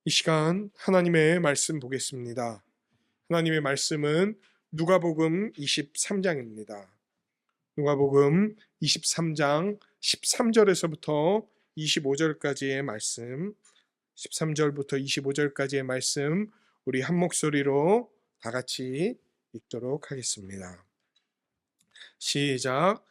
이 시간 하나님의 말씀 보겠습니다. 하나님의 말씀은 누가복음 23장입니다. 누가복음 23장 13절에서부터 25절까지의 말씀, 13절부터 25절까지의 말씀 우리 한 목소리로 다 같이 읽도록 하겠습니다. 시작.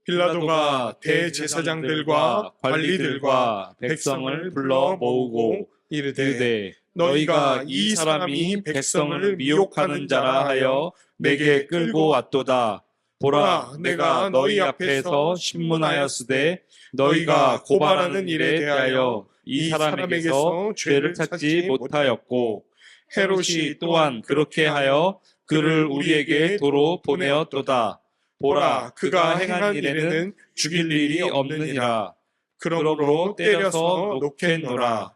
빌라도가 대제사장들과 관리들과 백성을 불러 모으고 이르되 너희가 이 사람이 백성을 미혹하는 자라 하여 내게 끌고 왔도다. 보라, 내가 너희 앞에서 신문하였으되 너희가 고발하는 일에 대하여 이 사람에게서 죄를 찾지 못하였고 헤롯이 또한 그렇게 하여 그를 우리에게 도로 보내었도다. 보라, 그가 행한 일에는 죽일 일이 없느니라. 그러므로 때려서 놓겠노라.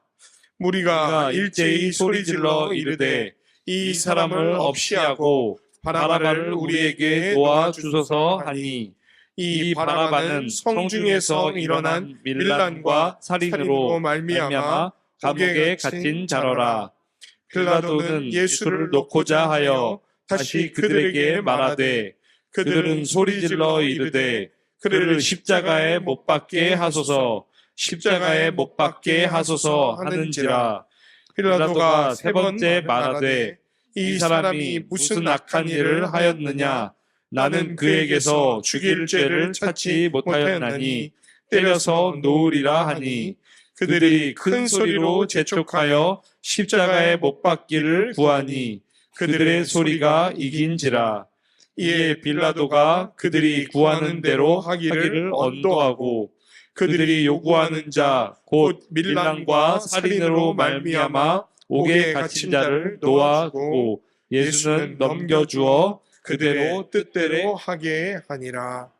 무리가 일제히 소리질러 이르되 이 사람을 없이하고 바라바를 우리에게 놓아 주소서 하니, 이 바라바는 성중에서 일어난 밀란과 살인으로 말미암아 감옥에 갇힌 자로라. 빌라도는 예수를 놓고자 하여 다시 그들에게 말하되 그들은 소리질러 이르되 그를 십자가에 못 박게 하소서, 십자가에 못 박게 하소서 하는지라. 빌라도가 세 번째 말하되 이 사람이 무슨 악한 일을 하였느냐, 나는 그에게서 죽일 죄를 찾지 못하였나니 때려서 놓으리라 하니, 그들이 큰 소리로 재촉하여 십자가에 못 박기를 구하니 그들의 소리가 이긴지라. 이에 빌라도가 그들이 구하는 대로 하기를 언도하고 그들이 요구하는 자 곧 밀란과 살인으로 말미암아 옥에 갇힌 자를 놓아주고 예수는 넘겨주어 그대로 뜻대로 하게 하니라.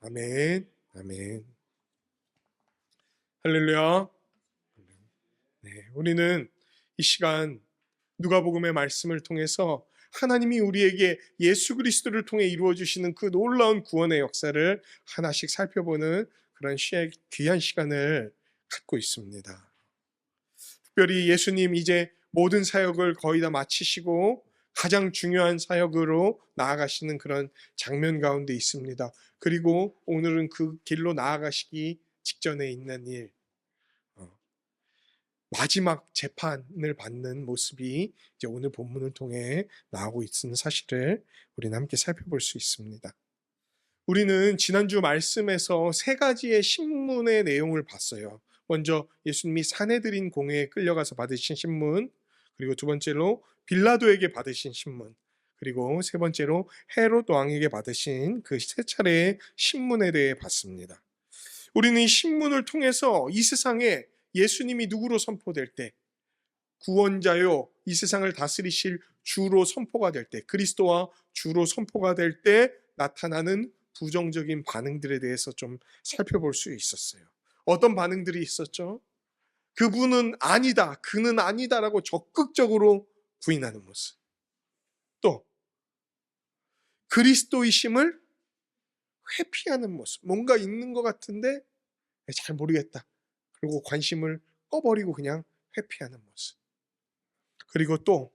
아멘. 아멘. 할렐루야. 네, 우리는 이 시간 누가복음의 말씀을 통해서 하나님이 우리에게 예수 그리스도를 통해 이루어 주시는 그 놀라운 구원의 역사를 하나씩 살펴보는 그런 귀한 시간을 갖고 있습니다. 특별히 예수님 이제 모든 사역을 거의 다 마치시고 가장 중요한 사역으로 나아가시는 그런 장면 가운데 있습니다. 그리고 오늘은 그 길로 나아가시기 직전에 있는 일, 마지막 재판을 받는 모습이 이제 오늘 본문을 통해 나오고 있는 사실을 우리는 함께 살펴볼 수 있습니다. 우리는 지난주 말씀에서 세 가지의 신문의 내용을 봤어요. 먼저 예수님이 사내들인 공회에 끌려가서 받으신 신문, 그리고 두 번째로 빌라도에게 받으신 신문, 그리고 세 번째로 헤롯 왕에게 받으신 그 세 차례의 신문에 대해 봤습니다. 우리는 이 신문을 통해서 이 세상에 예수님이 누구로 선포될 때, 구원자요 이 세상을 다스리실 주로 선포가 될 때, 그리스도와 주로 선포가 될 때 나타나는 부정적인 반응들에 대해서 좀 살펴볼 수 있었어요. 어떤 반응들이 있었죠? 그분은 아니다, 그는 아니다라고 적극적으로 부인하는 모습. 또 그리스도이심을 회피하는 모습. 뭔가 있는 것 같은데 잘 모르겠다. 그리고 관심을 꺼버리고 그냥 회피하는 모습. 그리고 또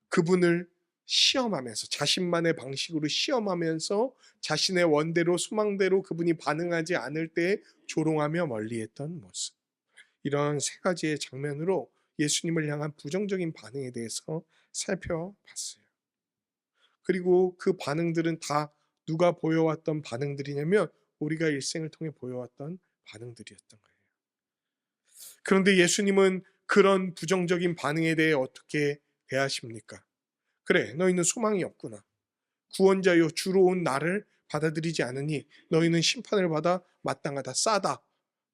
그분을 시험하면서, 자신만의 방식으로 시험하면서 자신의 원대로 소망대로 그분이 반응하지 않을 때 조롱하며 멀리했던 모습. 이런 세 가지의 장면으로 예수님을 향한 부정적인 반응에 대해서 살펴봤어요. 그리고 그 반응들은 다 누가 보여왔던 반응들이냐면 우리가 일생을 통해 보여왔던 반응들이었던 거예요. 그런데 예수님은 그런 부정적인 반응에 대해 어떻게 대하십니까? 그래, 너희는 소망이 없구나. 구원자요 주로 온 나를 받아들이지 않으니 너희는 심판을 받아 마땅하다, 싸다.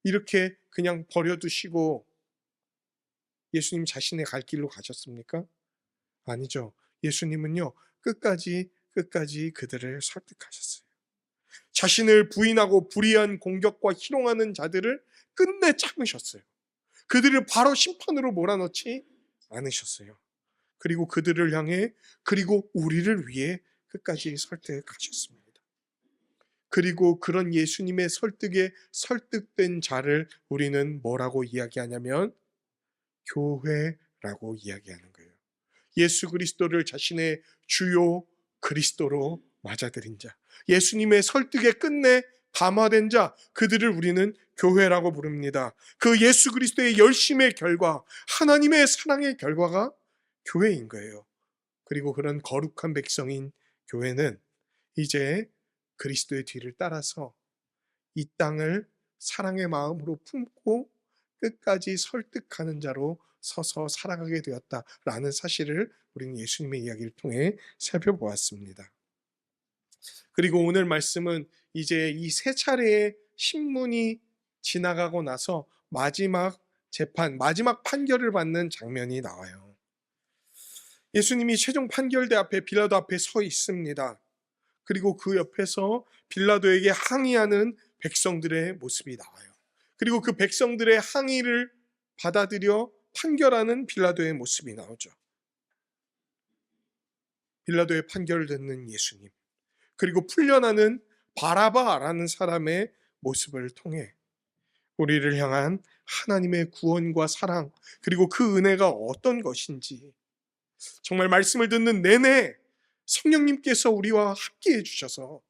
이렇게 그냥 버려두시고 예수님 자신의 갈 길로 가셨습니까? 아니죠. 예수님은요 끝까지 그들을 설득하셨어요. 자신을 부인하고 불의한 공격과 희롱하는 자들을 끝내 참으셨어요. 그들을 바로 심판으로 몰아넣지 않으셨어요. 그리고 그들을 향해, 그리고 우리를 위해 끝까지 설득하셨습니다. 그리고 그런 예수님의 설득에 설득된 자를 우리는 뭐라고 이야기하냐면 교회라고 라고 이야기하는 거예요. 예수 그리스도를 자신의 주요 그리스도로 맞아들인 자, 예수님의 설득에 끝내 감화된 자, 그들을 우리는 교회라고 부릅니다. 그 예수 그리스도의 열심의 결과, 하나님의 사랑의 결과가 교회인 거예요. 그리고 그런 거룩한 백성인 교회는 이제 그리스도의 뒤를 따라서 이 땅을 사랑의 마음으로 품고 끝까지 설득하는 자로 서서 살아가게 되었다라는 사실을 우리는 예수님의 이야기를 통해 살펴보았습니다. 그리고 오늘 말씀은 이제 이 세 차례의 신문이 지나가고 나서 마지막 재판, 마지막 판결을 받는 장면이 나와요. 예수님이 최종 판결대 앞에 빌라도 앞에 서 있습니다. 그리고 그 옆에서 빌라도에게 항의하는 백성들의 모습이 나와요. 그리고 그 백성들의 항의를 받아들여 판결하는 빌라도의 모습이 나오죠. 빌라도의 판결을 듣는 예수님, 그리고 풀려나는 바라바라는 사람의 모습을 통해 우리를 향한 하나님의 구원과 사랑, 그리고 그 은혜가 어떤 것인지 정말 말씀을 듣는 내내 성령님께서 우리와 함께 해주셔서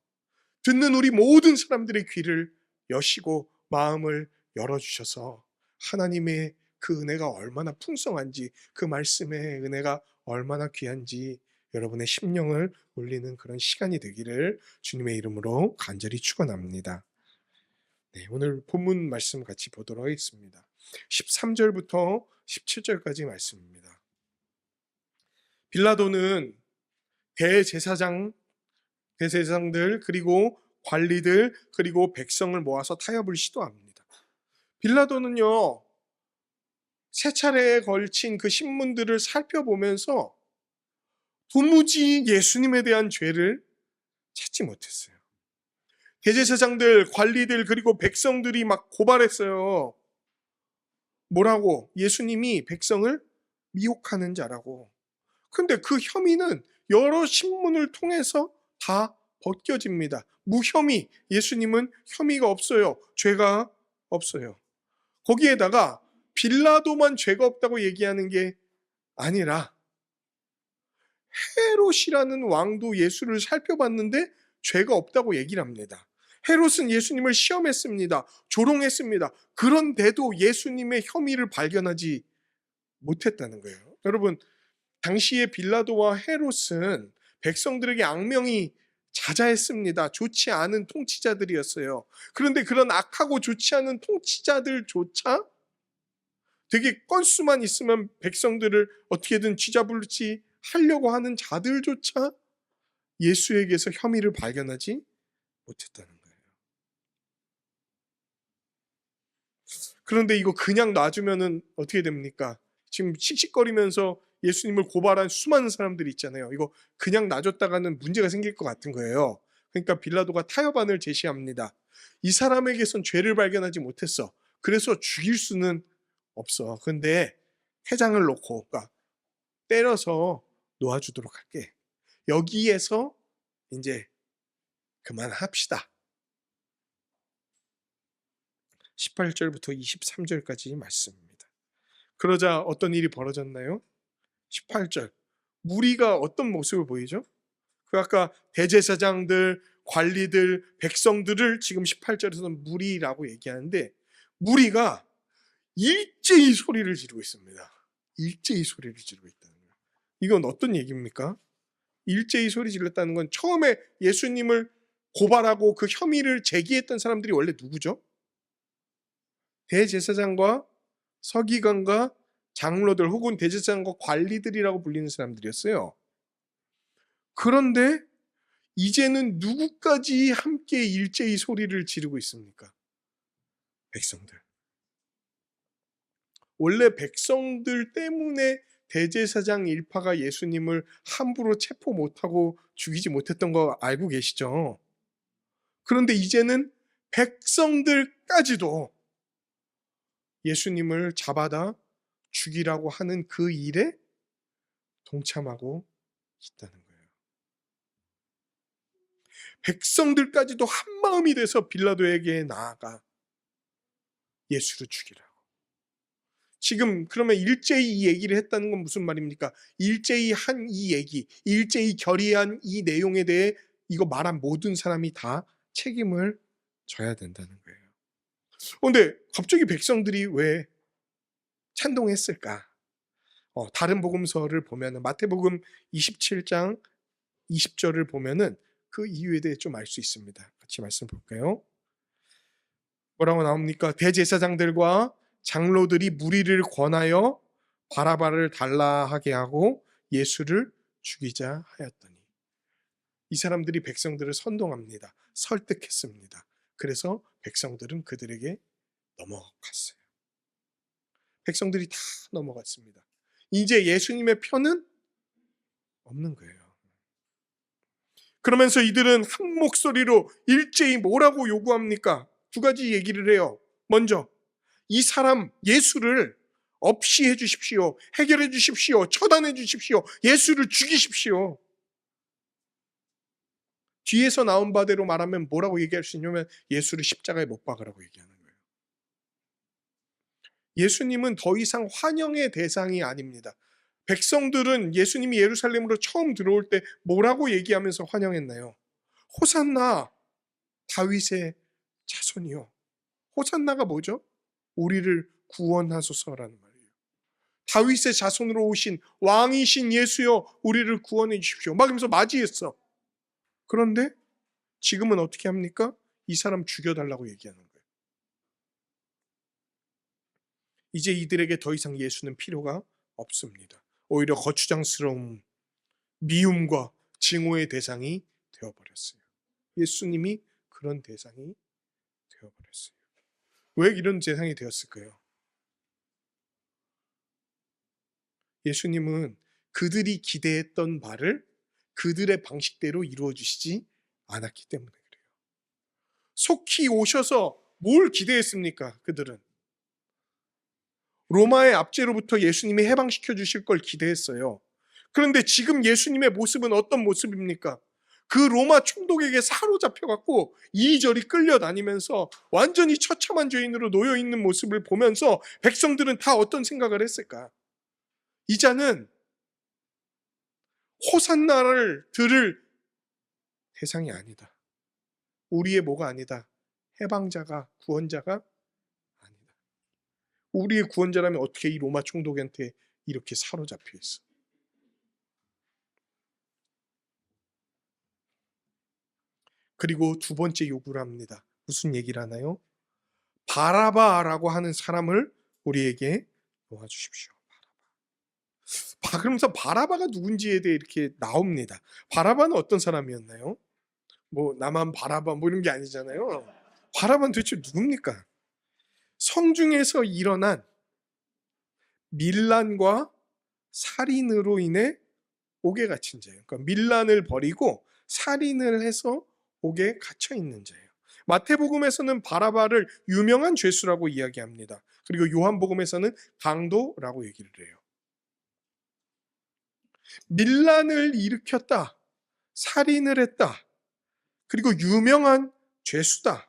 듣는 우리 모든 사람들의 귀를 여시고 마음을 열어주셔서 하나님의 그 은혜가 얼마나 풍성한지, 그 말씀의 은혜가 얼마나 귀한지 여러분의 심령을 울리는 그런 시간이 되기를 주님의 이름으로 간절히 축원합니다. 네, 오늘 본문 말씀 같이 보도록 하겠습니다. 13절부터 17절까지 말씀입니다. 빌라도는 대제사장들 그리고 관리들 그리고 백성을 모아서 타협을 시도합니다. 빌라도는요, 세 차례에 걸친 그 신문들을 살펴보면서 도무지 예수님에 대한 죄를 찾지 못했어요. 대제사장들, 관리들 그리고 백성들이 막 고발했어요. 뭐라고? 예수님이 백성을 미혹하는 자라고. 근데 그 혐의는 여러 신문을 통해서 다 벗겨집니다. 무혐의, 예수님은 혐의가 없어요. 죄가 없어요. 거기에다가 빌라도만 죄가 없다고 얘기하는 게 아니라 헤롯이라는 왕도 예수를 살펴봤는데 죄가 없다고 얘기를 합니다. 헤롯은 예수님을 시험했습니다. 조롱했습니다. 그런데도 예수님의 혐의를 발견하지 못했다는 거예요. 여러분, 당시에 빌라도와 헤롯은 백성들에게 악명이 자자했습니다. 좋지 않은 통치자들이었어요. 그런데 그런 악하고 좋지 않은 통치자들조차 되게 건수만 있으면 백성들을 어떻게든 쥐잡을지 하려고 하는 자들조차 예수에게서 혐의를 발견하지 못했다는 거예요. 그런데 이거 그냥 놔주면은 어떻게 됩니까? 지금 씩씩거리면서 예수님을 고발한 수많은 사람들이 있잖아요. 이거 그냥 놔줬다가는 문제가 생길 것 같은 거예요. 그러니까 빌라도가 타협안을 제시합니다. 이 사람에게선 죄를 발견하지 못했어. 그래서 죽일 수는 없어. 근데 회장을 놓고, 그러니까 때려서 놓아주도록 할게. 여기에서 이제 그만합시다. 18절부터 23절까지 말씀입니다. 그러자 어떤 일이 벌어졌나요? 18절. 무리가 어떤 모습을 보이죠? 그 아까 대제사장들, 관리들, 백성들을 지금 18절에서는 무리라고 얘기하는데 무리가 일제히 소리를 지르고 있습니다. 일제히 소리를 지르고 있다는 거예요. 이건 어떤 얘기입니까? 일제히 소리 질렀다는 건 처음에 예수님을 고발하고 그 혐의를 제기했던 사람들이 원래 누구죠? 대제사장과 서기관과 장로들 혹은 대제사장과 관리들이라고 불리는 사람들이었어요. 그런데 이제는 누구까지 함께 일제히 소리를 지르고 있습니까? 백성들. 원래 백성들 때문에 대제사장 일파가 예수님을 함부로 체포 못하고 죽이지 못했던 거 알고 계시죠? 그런데 이제는 백성들까지도 예수님을 잡아다 죽이라고 하는 그 일에 동참하고 있다는 거예요. 백성들까지도 한마음이 돼서 빌라도에게 나아가 예수를 죽이라고. 지금 그러면 일제히 이 얘기를 했다는 건 무슨 말입니까? 일제히 한 이 얘기, 일제히 결의한 이 내용에 대해 이거 말한 모든 사람이 다 책임을 져야 된다는 거예요. 근데 갑자기 백성들이 왜 찬동했을까? 다른 복음서를 보면은 마태복음 27장 20절을 보면은 그 이유에 대해 좀 알 수 있습니다. 같이 말씀 볼까요? 뭐라고 나옵니까? 대제사장들과 장로들이 무리를 권하여 바라바를 달라 하게 하고 예수를 죽이자 하였더니, 이 사람들이 백성들을 선동합니다. 설득했습니다. 그래서 백성들은 그들에게 넘어갔어요. 백성들이 다 넘어갔습니다. 이제 예수님의 편은 없는 거예요. 그러면서 이들은 한 목소리로 일제히 뭐라고 요구합니까? 두 가지 얘기를 해요. 먼저 이 사람 예수를 없이 해주십시오. 해결해 주십시오. 처단해 주십시오. 예수를 죽이십시오. 뒤에서 나온 바대로 말하면 뭐라고 얘기할 수 있냐면 예수를 십자가에 못 박으라고 얘기하는 거예요. 예수님은 더 이상 환영의 대상이 아닙니다. 백성들은 예수님이 예루살렘으로 처음 들어올 때 뭐라고 얘기하면서 환영했나요? 호산나 다윗의 자손이요. 호산나가 뭐죠? 우리를 구원하소서라는 말이에요. 다윗의 자손으로 오신 왕이신 예수여 우리를 구원해 주십시오. 막 이러면서 맞이했어. 그런데 지금은 어떻게 합니까? 이 사람 죽여달라고 얘기하는 거예요. 이제 이들에게 더 이상 예수는 필요가 없습니다. 오히려 거추장스러움, 미움과 증오의 대상이 되어버렸어요. 예수님이 그런 대상이 되어버렸어요. 왜 이런 대상이 되었을까요? 예수님은 그들이 기대했던 바를 그들의 방식대로 이루어 주시지 않았기 때문에 그래요. 속히 오셔서 뭘 기대했습니까? 그들은 로마의 압제로부터 예수님이 해방시켜 주실 걸 기대했어요. 그런데 지금 예수님의 모습은 어떤 모습입니까? 그 로마 총독에게 사로잡혀갖고 이리저리 끌려다니면서 완전히 처참한 죄인으로 놓여있는 모습을 보면서 백성들은 다 어떤 생각을 했을까? 이자는 호산나를 들을 대상이 아니다. 우리의 뭐가 아니다. 해방자가, 구원자가 아니다. 우리의 구원자라면 어떻게 이 로마 총독한테 이렇게 사로잡혀 있어? 그리고 두 번째 요구를 합니다. 무슨 얘기를 하나요? 바라바라고 하는 사람을 우리에게 놓아주십시오. 그러면서 바라바가 누군지에 대해 이렇게 나옵니다. 바라바는 어떤 사람이었나요? 뭐 나만 바라바 뭐 이런 게 아니잖아요. 바라바는 도대체 누굽니까? 성중에서 일어난 밀란과 살인으로 인해 옥에 갇힌 자예요. 그러니까 밀란을 벌이고 살인을 해서 옥에 갇혀 있는 자예요. 마태복음에서는 바라바를 유명한 죄수라고 이야기합니다. 그리고 요한복음에서는 강도라고 얘기를 해요. 밀란을 일으켰다, 살인을 했다, 그리고 유명한 죄수다,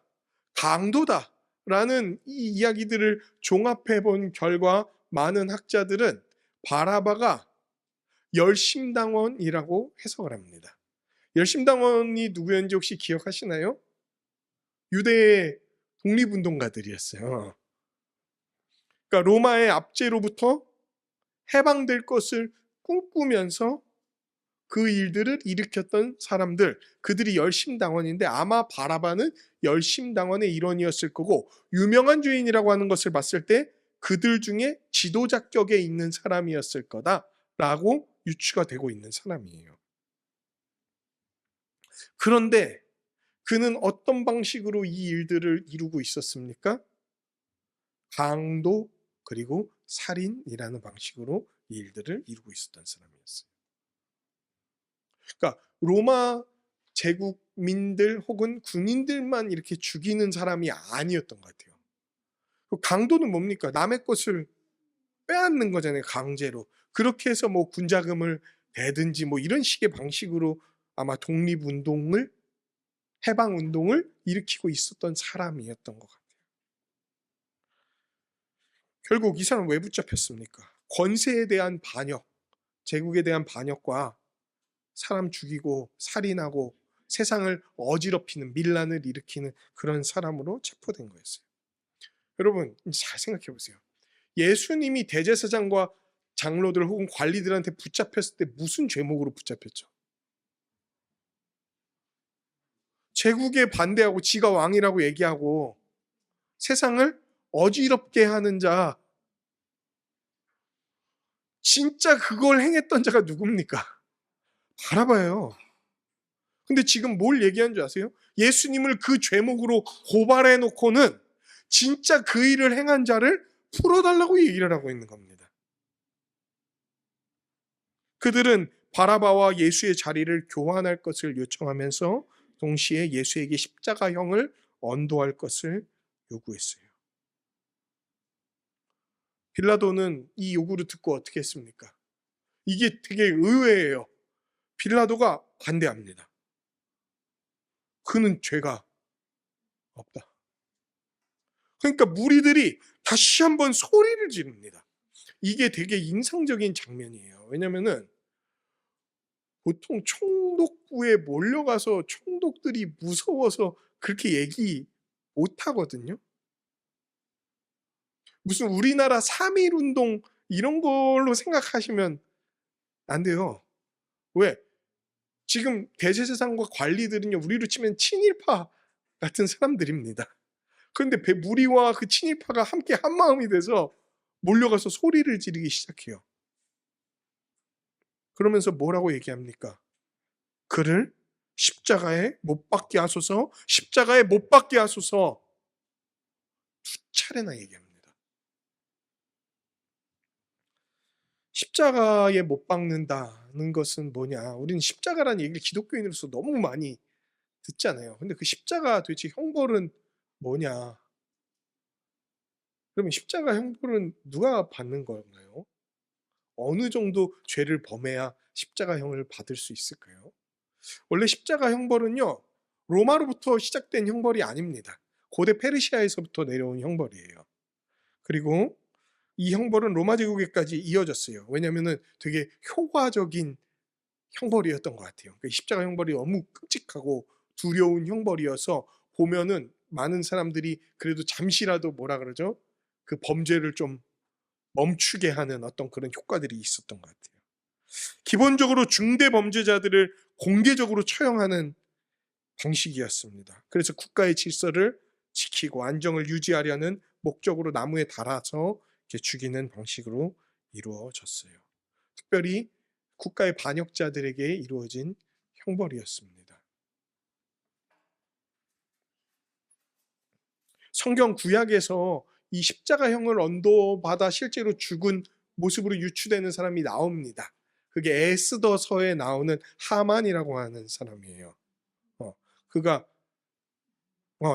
강도다 라는 이 이야기들을 종합해 본 결과 많은 학자들은 바라바가 열심당원이라고 해석을 합니다. 열심당원이 누구였는지 혹시 기억하시나요? 유대의 독립운동가들이었어요. 그러니까 로마의 압제로부터 해방될 것을 꿈꾸면서 그 일들을 일으켰던 사람들, 그들이 열심당원인데 아마 바라바는 열심당원의 일원이었을 거고, 유명한 죄인이라고 하는 것을 봤을 때 그들 중에 지도자격에 있는 사람이었을 거다라고 유추가 되고 있는 사람이에요. 그런데 그는 어떤 방식으로 이 일들을 이루고 있었습니까? 강도 그리고 살인이라는 방식으로 이 일들을 이루고 있었던 사람이었어요. 그러니까 로마 제국민들 혹은 군인들만 이렇게 죽이는 사람이 아니었던 것 같아요. 강도는 뭡니까? 남의 것을 빼앗는 거잖아요, 강제로. 그렇게 해서 뭐 군자금을 대든지 뭐 이런 식의 방식으로 아마 독립운동을, 해방운동을 일으키고 있었던 사람이었던 것 같아요. 결국 이 사람 왜 붙잡혔습니까? 권세에 대한 반역, 제국에 대한 반역과 사람 죽이고 살인하고 세상을 어지럽히는 밀란을 일으키는 그런 사람으로 체포된 거였어요. 여러분 잘 생각해 보세요. 예수님이 대제사장과 장로들 혹은 관리들한테 붙잡혔을 때 무슨 죄목으로 붙잡혔죠? 제국에 반대하고 지가 왕이라고 얘기하고 세상을 어지럽게 하는 자, 진짜 그걸 행했던 자가 누굽니까? 바라바예요. 근데 지금 뭘 얘기하는 줄 아세요? 예수님을 그 죄목으로 고발해 놓고는 진짜 그 일을 행한 자를 풀어달라고 얘기를 하고 있는 겁니다. 그들은 바라바와 예수의 자리를 교환할 것을 요청하면서 동시에 예수에게 십자가형을 언도할 것을 요구했어요. 빌라도는 이 요구를 듣고 어떻게 했습니까? 이게 되게 의외예요. 빌라도가 반대합니다. 그는 죄가 없다. 그러니까 무리들이 다시 한번 소리를 지릅니다. 이게 되게 인상적인 장면이에요. 왜냐면은 보통 총독부에 몰려가서 총독들이 무서워서 그렇게 얘기 못 하거든요. 무슨 우리나라 3.1 운동 이런 걸로 생각하시면 안 돼요. 왜? 지금 대제사장과 관리들은요, 우리로 치면 친일파 같은 사람들입니다. 그런데 무리와 그 친일파가 함께 한마음이 돼서 몰려가서 소리를 지르기 시작해요. 그러면서 뭐라고 얘기합니까? 그를 십자가에 못 박게 하소서, 십자가에 못 박게 하소서. 2차례나 얘기합니다. 십자가에 못 박는다는 것은 뭐냐? 우리는 십자가라는 얘기를 기독교인으로서 너무 많이 듣잖아요. 근데 그 십자가 도대체 형벌은 뭐냐? 그러면 십자가 형벌은 누가 받는 건가요? 어느 정도 죄를 범해야 십자가형을 받을 수 있을까요? 원래 십자가 형벌은요, 로마로부터 시작된 형벌이 아닙니다. 고대 페르시아에서부터 내려온 형벌이에요. 그리고 이 형벌은 로마 제국에까지 이어졌어요. 왜냐하면 되게 효과적인 형벌이었던 것 같아요. 그러니까 십자가 형벌이 너무 끔찍하고 두려운 형벌이어서 보면은 많은 사람들이 그래도 잠시라도 뭐라 그러죠? 그 범죄를 좀 멈추게 하는 어떤 그런 효과들이 있었던 것 같아요. 기본적으로 중대 범죄자들을 공개적으로 처형하는 방식이었습니다. 그래서 국가의 질서를 지키고 안정을 유지하려는 목적으로 나무에 달아서 이렇게 죽이는 방식으로 이루어졌어요. 특별히 국가의 반역자들에게 이루어진 형벌이었습니다. 성경 구약에서 이 십자가형을 언도받아 실제로 죽은 모습으로 유추되는 사람이 나옵니다. 그게 에스더서에 나오는 하만이라고 하는 사람이에요. 그가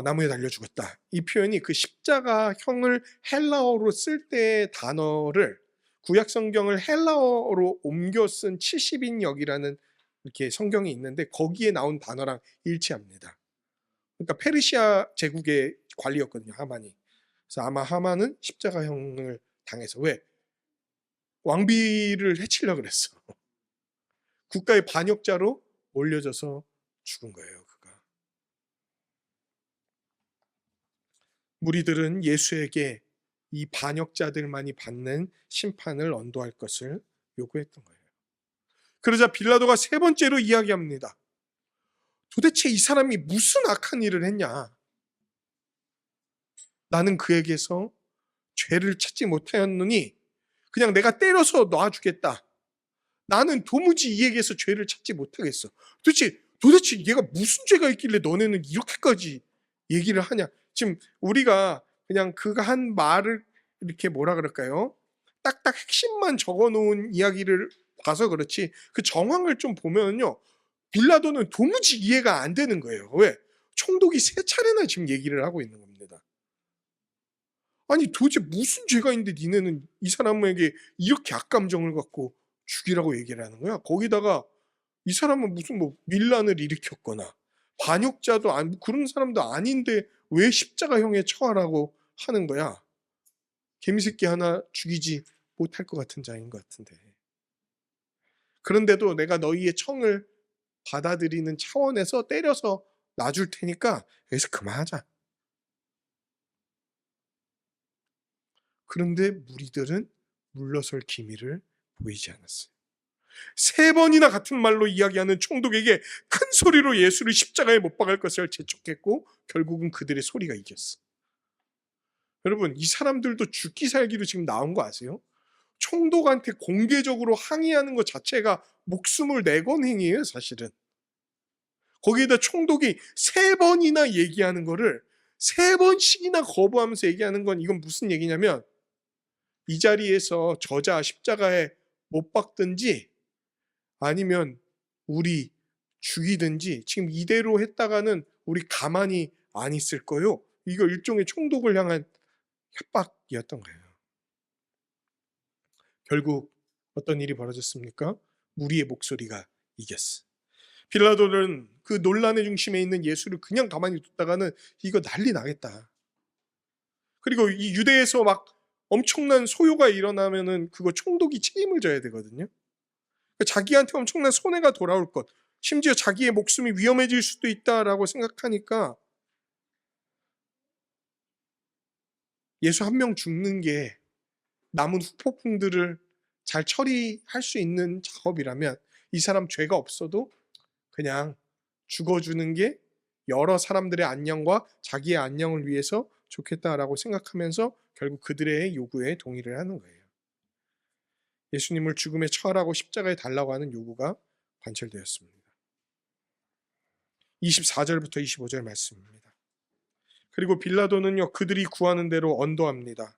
나무에 달려 죽었다. 이 표현이 그 십자가형을 헬라어로 쓸 때의 단어를 구약 성경을 헬라어로 옮겨 쓴 70인역이라는 이렇게 성경이 있는데 거기에 나온 단어랑 일치합니다. 그러니까 페르시아 제국의 관리였거든요, 하만이. 그래서 아마 하만은 십자가형을 당해서 왜? 왕비를 해치려고 그랬어. 국가의 반역자로 올려져서 죽은 거예요, 그가. 무리들은 예수에게 이 반역자들만이 받는 심판을 언도할 것을 요구했던 거예요. 그러자 빌라도가 세 번째로 이야기합니다. 도대체 이 사람이 무슨 악한 일을 했냐? 나는 그에게서 죄를 찾지 못하였느니 그냥 내가 때려서 놔주겠다. 나는 도무지 이에게서 죄를 찾지 못하겠어. 도대체 얘가 무슨 죄가 있길래 너네는 이렇게까지 얘기를 하냐? 지금 우리가 그냥 그가 한 말을 이렇게 뭐라 그럴까요? 딱딱 핵심만 적어놓은 이야기를 봐서 그렇지 그 정황을 좀 보면요. 빌라도는 도무지 이해가 안 되는 거예요. 왜? 총독이 3차례나 지금 얘기를 하고 있는 겁니다. 아니 도대체 무슨 죄가 있는데 니네는 이 사람에게 이렇게 악감정을 갖고 죽이라고 얘기를 하는 거야? 거기다가 이 사람은 무슨 뭐 밀란을 일으켰거나 반역자도 아니 그런 사람도 아닌데 왜 십자가형에 처하라고 하는 거야? 개미새끼 하나 죽이지 못할 것 같은 자인 것 같은데, 그런데도 내가 너희의 청을 받아들이는 차원에서 때려서 놔줄 테니까 여기서 그만하자. 그런데 무리들은 물러설 기미를 보이지 않았어요. 3번이나 같은 말로 이야기하는 총독에게 큰 소리로 예수를 십자가에 못 박을 것을 재촉했고 결국은 그들의 소리가 이겼어. 여러분, 이 사람들도 죽기 살기로 지금 나온 거 아세요? 총독한테 공개적으로 항의하는 것 자체가 목숨을 내건 행위예요, 사실은. 거기에다 총독이 3번이나 얘기하는 거를 3번씩이나 거부하면서 얘기하는 건, 이건 무슨 얘기냐면 이 자리에서 저자 십자가에 못 박든지 아니면 우리 죽이든지 지금 이대로 했다가는 우리 가만히 안 있을 거요. 이거 일종의 총독을 향한 협박이었던 거예요. 결국 어떤 일이 벌어졌습니까? 무리의 목소리가 이겼어. 빌라도는 그 논란의 중심에 있는 예수를 그냥 가만히 뒀다가는 이거 난리 나겠다. 그리고 이 유대에서 막 엄청난 소요가 일어나면은 그거 총독이 책임을 져야 되거든요. 자기한테 엄청난 손해가 돌아올 것, 심지어 자기의 목숨이 위험해질 수도 있다라고 생각하니까 예수 한 명 죽는 게 남은 후폭풍들을 잘 처리할 수 있는 작업이라면 이 사람 죄가 없어도 그냥 죽어주는 게 여러 사람들의 안녕과 자기의 안녕을 위해서 좋겠다라고 생각하면서 결국 그들의 요구에 동의를 하는 거예요. 예수님을 죽음에 처하라고 십자가에 달라고 하는 요구가 관철되었습니다. 24절부터 25절 말씀입니다. 그리고 빌라도는요, 그들이 구하는 대로 언도합니다.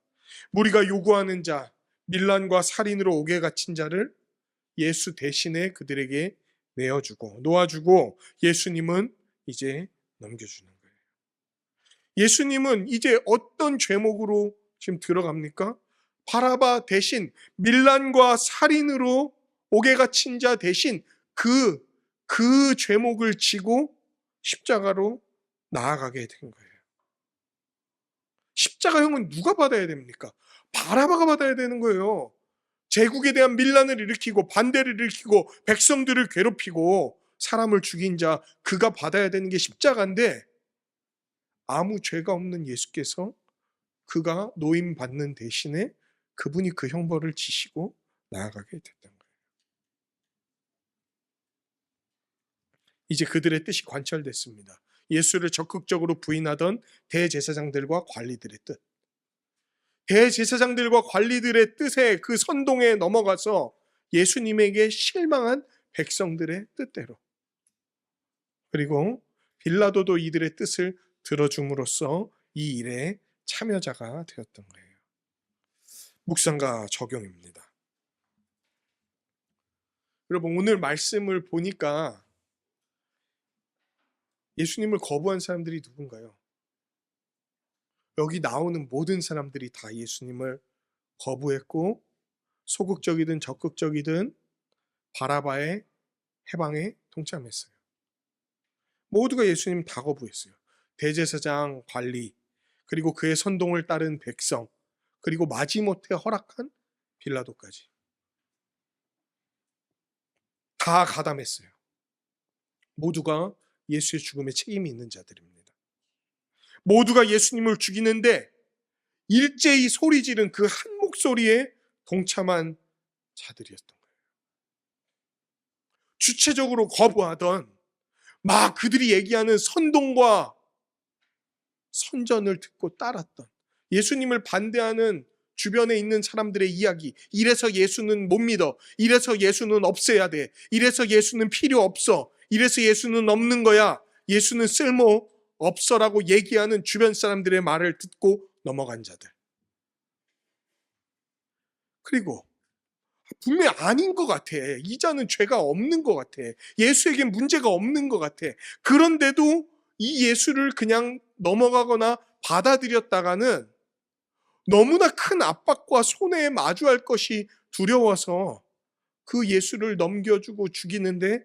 무리가 요구하는 자, 밀란과 살인으로 옥에 갇힌 자를 예수 대신에 그들에게 내어주고 놓아주고 예수님은 이제 넘겨주는 거예요. 예수님은 이제 어떤 죄목으로 지금 들어갑니까? 바라바 대신, 밀란과 살인으로 옥에 갇힌 자 대신 그 죄목을 지고 십자가로 나아가게 된 거예요. 십자가형은 누가 받아야 됩니까? 바라바가 받아야 되는 거예요. 제국에 대한 밀란을 일으키고 반대를 일으키고 백성들을 괴롭히고 사람을 죽인 자, 그가 받아야 되는 게 십자가인데 아무 죄가 없는 예수께서 그가 노임받는 대신에 그분이 그 형벌을 지시고 나아가게 됐던 거예요. 이제 그들의 뜻이 관철됐습니다. 예수를 적극적으로 부인하던 대제사장들과 관리들의 뜻. 대제사장들과 관리들의 뜻에, 그 선동에 넘어가서 예수님에게 실망한 백성들의 뜻대로, 그리고 빌라도도 이들의 뜻을 들어줌으로써 이 일에 참여자가 되었던 거예요. 묵상과 적용입니다. 여러분, 오늘 말씀을 보니까 예수님을 거부한 사람들이 누군가요? 여기 나오는 모든 사람들이 다 예수님을 거부했고 소극적이든 적극적이든 바라바의 해방에 동참했어요. 모두가 예수님 다 거부했어요. 대제사장, 관리, 그리고 그의 선동을 따른 백성, 그리고 마지못해 허락한 빌라도까지 다 가담했어요. 모두가 예수의 죽음에 책임이 있는 자들입니다. 모두가 예수님을 죽이는데 일제히 소리 지른 그 한 목소리에 동참한 자들이었던 거예요. 주체적으로 거부하던, 막 그들이 얘기하는 선동과 선전을 듣고 따랐던, 예수님을 반대하는 주변에 있는 사람들의 이야기, 이래서 예수는 못 믿어, 이래서 예수는 없애야 돼, 이래서 예수는 필요 없어, 이래서 예수는 없는 거야, 예수는 쓸모 없어라고 얘기하는 주변 사람들의 말을 듣고 넘어간 자들. 그리고 분명히 아닌 것 같아. 이 자는 죄가 없는 것 같아. 예수에겐 문제가 없는 것 같아. 그런데도 이 예수를 그냥 넘어가거나 받아들였다가는 너무나 큰 압박과 손해에 마주할 것이 두려워서 그 예수를 넘겨주고 죽이는데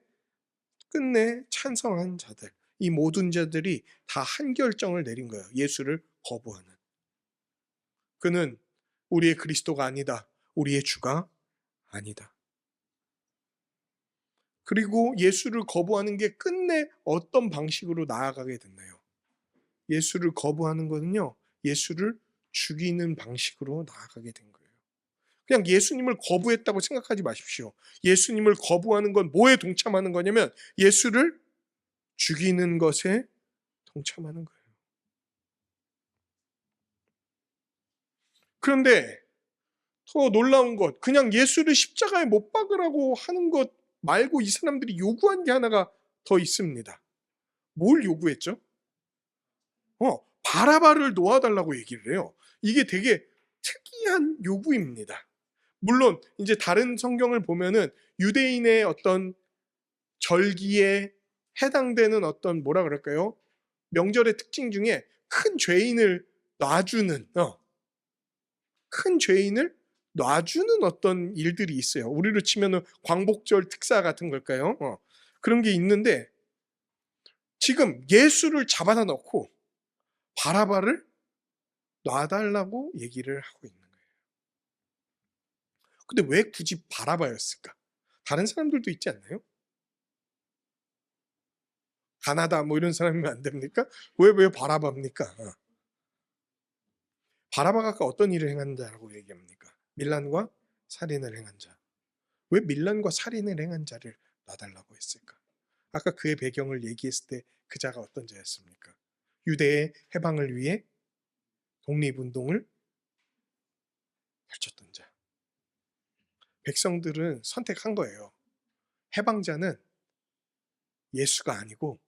끝내 찬성한 자들, 이 모든 자들이 다 한 결정을 내린 거예요. 예수를 거부하는. 그는 우리의 그리스도가 아니다. 우리의 주가 아니다. 그리고 예수를 거부하는 게 끝내 어떤 방식으로 나아가게 됐나요? 예수를 거부하는 것은요, 예수를 죽이는 방식으로 나아가게 된 거예요. 그냥 예수님을 거부했다고 생각하지 마십시오. 예수님을 거부하는 건 뭐에 동참하는 거냐면 예수를 죽이는 것에 동참하는 거예요. 그런데 더 놀라운 것, 그냥 예수를 십자가에 못 박으라고 하는 것 말고 이 사람들이 요구한 게 하나가 더 있습니다. 뭘 요구했죠? 바라바를 놓아달라고 얘기를 해요. 이게 되게 특이한 요구입니다. 물론 이제 다른 성경을 보면은 유대인의 어떤 절기에 해당되는 어떤 뭐라 그럴까요? 명절의 특징 중에 큰 죄인을 놔주는 큰 죄인을 놔주는 어떤 일들이 있어요. 우리로 치면은 광복절 특사 같은 걸까요? 그런 게 있는데 지금 예수를 잡아다 넣고 바라바를 놔달라고 얘기를 하고 있는 거예요. 근데 왜 굳이 바라바였을까? 다른 사람들도 있지 않나요? 가나다 뭐 이런 사람이면 안 됩니까? 왜 바라바입니까? 바라바가 아까 어떤 일을 행한 자라고 얘기합니까? 밀란과 살인을 행한 자. 왜 밀란과 살인을 행한 자를 놔달라고 했을까? 아까 그의 배경을 얘기했을 때 그 자가 어떤 자였습니까? 유대의 해방을 위해 독립운동을 펼쳤던 자. 백성들은 선택한 거예요. 해방자는 예수가 아니고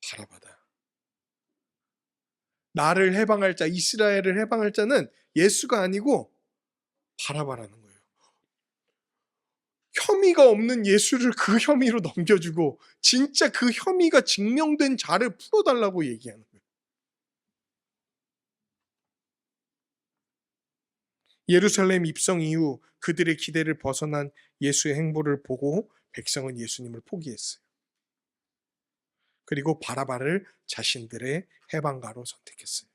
바라바다. 나를 해방할 자, 이스라엘을 해방할 자는 예수가 아니고 바라바라는 거예요. 혐의가 없는 예수를 그 혐의로 넘겨주고 진짜 그 혐의가 증명된 자를 풀어달라고 얘기하는 거예요. 예루살렘 입성 이후 그들의 기대를 벗어난 예수의 행보를 보고 백성은 예수님을 포기했어요. 그리고 바라바를 자신들의 해방가로 선택했어요.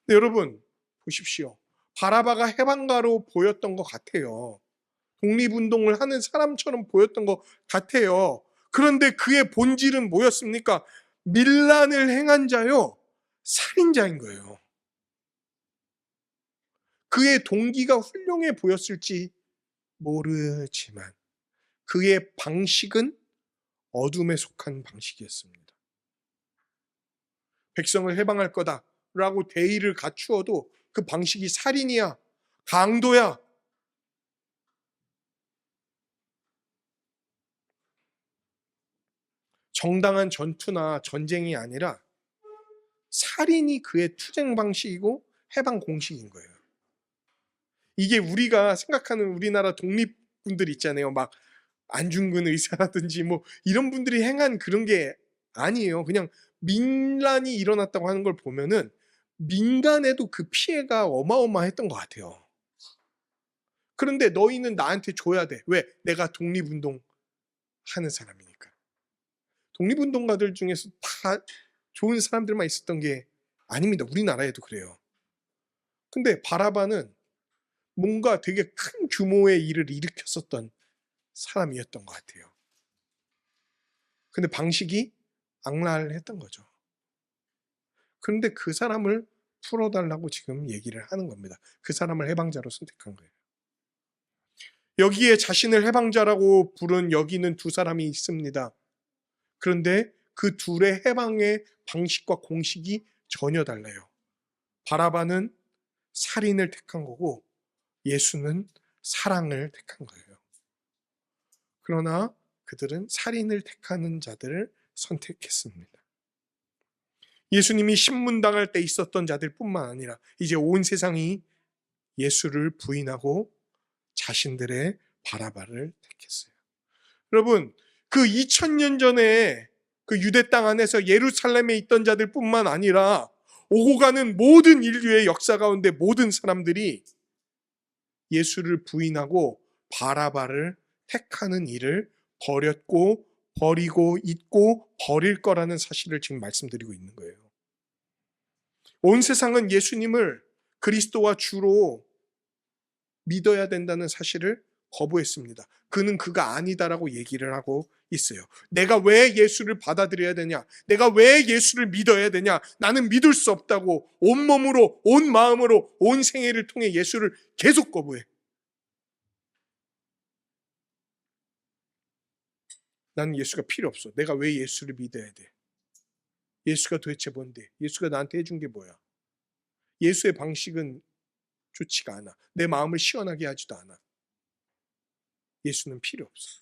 근데 여러분 보십시오. 바라바가 해방가로 보였던 것 같아요. 독립운동을 하는 사람처럼 보였던 것 같아요. 그런데 그의 본질은 뭐였습니까? 밀란을 행한 자요, 살인자인 거예요. 그의 동기가 훌륭해 보였을지 모르지만 그의 방식은 어둠에 속한 방식이었습니다. 백성을 해방할 거다라고 대의를 갖추어도 그 방식이 살인이야, 강도야. 정당한 전투나 전쟁이 아니라 살인이 그의 투쟁 방식이고 해방 공식인 거예요. 이게 우리가 생각하는 우리나라 독립군들 있잖아요. 막 안중근 의사라든지 뭐 이런 분들이 행한 그런 게 아니에요. 그냥 민란이 일어났다고 하는 걸 보면은 민간에도 그 피해가 어마어마했던 것 같아요. 그런데 너희는 나한테 줘야 돼. 왜? 내가 독립운동 하는 사람이니까. 독립운동가들 중에서 다 좋은 사람들만 있었던 게 아닙니다. 우리나라에도 그래요. 근데 바라바는 뭔가 되게 큰 규모의 일을 일으켰었던 사람이었던 것 같아요. 근데 방식이 악랄했던 거죠. 그런데 그 사람을 풀어달라고 지금 얘기를 하는 겁니다. 그 사람을 해방자로 선택한 거예요. 여기에 자신을 해방자라고 부른 여기는 두 사람이 있습니다. 그런데 그 둘의 해방의 방식과 공식이 전혀 달라요. 바라바는 살인을 택한 거고 예수는 사랑을 택한 거예요. 그러나 그들은 살인을 택하는 자들을 선택했습니다. 예수님이 신문당할 때 있었던 자들 뿐만 아니라 이제 온 세상이 예수를 부인하고 자신들의 바라바를 택했어요. 여러분, 그 2000년 전에 그 유대 땅 안에서 예루살렘에 있던 자들 뿐만 아니라 오고 가는 모든 인류의 역사 가운데 모든 사람들이 예수를 부인하고 바라바를 택하는 일을 버렸고 버리고 잊고 버릴 거라는 사실을 지금 말씀드리고 있는 거예요. 온 세상은 예수님을 그리스도와 주로 믿어야 된다는 사실을 거부했습니다. 그는 그가 아니다라고 얘기를 하고 있어요. 내가 왜 예수를 받아들여야 되냐? 내가 왜 예수를 믿어야 되냐? 나는 믿을 수 없다고 온몸으로, 온 마음으로, 온 생애를 통해 예수를 계속 거부해. 나는 예수가 필요 없어. 내가 왜 예수를 믿어야 돼? 예수가 도대체 뭔데? 예수가 나한테 해준 게 뭐야? 예수의 방식은 좋지가 않아. 내 마음을 시원하게 하지도 않아. 예수는 필요 없어.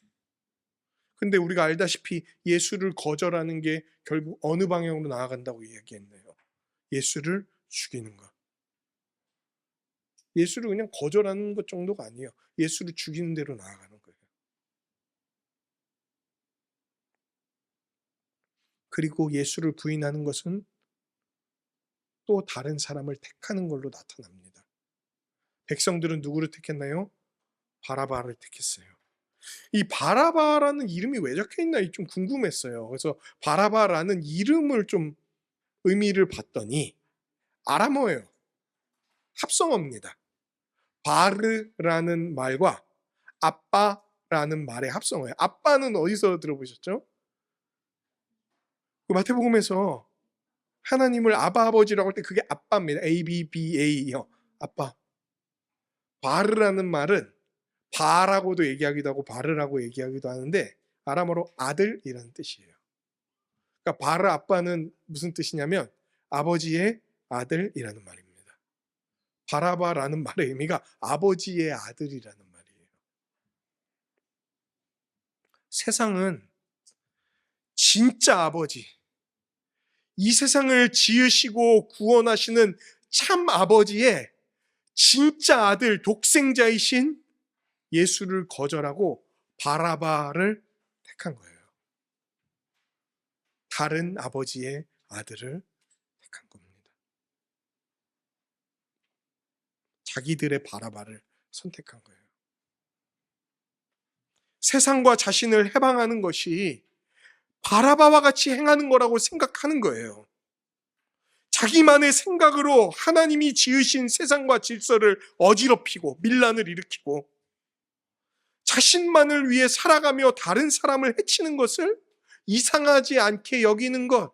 근데 우리가 알다시피 예수를 거절하는 게 결국 어느 방향으로 나아간다고 이야기했나요? 예수를 죽이는 것. 예수를 그냥 거절하는 것 정도가 아니에요. 예수를 죽이는 대로 나아가는 거예요. 그리고 예수를 부인하는 것은 또 다른 사람을 택하는 걸로 나타납니다. 백성들은 누구를 택했나요? 바라바를 택했어요. 이 바라바라는 이름이 왜 적혀 있나 좀 궁금했어요. 그래서 바라바라는 이름을 좀 의미를 봤더니 아람어예요. 합성어입니다. 바르라는 말과 아빠라는 말의 합성어예요. 아빠는 어디서 들어보셨죠? 그 마태복음에서 하나님을 아바 아버지라고 할 때 그게 아빠입니다. ABBA요. 아빠. 바르라는 말은 바라고도 얘기하기도 하고 바르라고 얘기하기도 하는데 아람어로 아들이라는 뜻이에요. 그러니까 바르 아빠는 무슨 뜻이냐면 아버지의 아들이라는 말입니다. 바라바라는 말의 의미가 아버지의 아들이라는 말이에요. 세상은 진짜 아버지, 이 세상을 지으시고 구원하시는 참 아버지의 진짜 아들, 독생자이신 예수를 거절하고 바라바를 택한 거예요. 다른 아버지의 아들을 택한 겁니다. 자기들의 바라바를 선택한 거예요. 세상과 자신을 해방하는 것이 바라바와 같이 행하는 거라고 생각하는 거예요. 자기만의 생각으로 하나님이 지으신 세상과 질서를 어지럽히고 밀란을 일으키고 자신만을 위해 살아가며 다른 사람을 해치는 것을 이상하지 않게 여기는 것.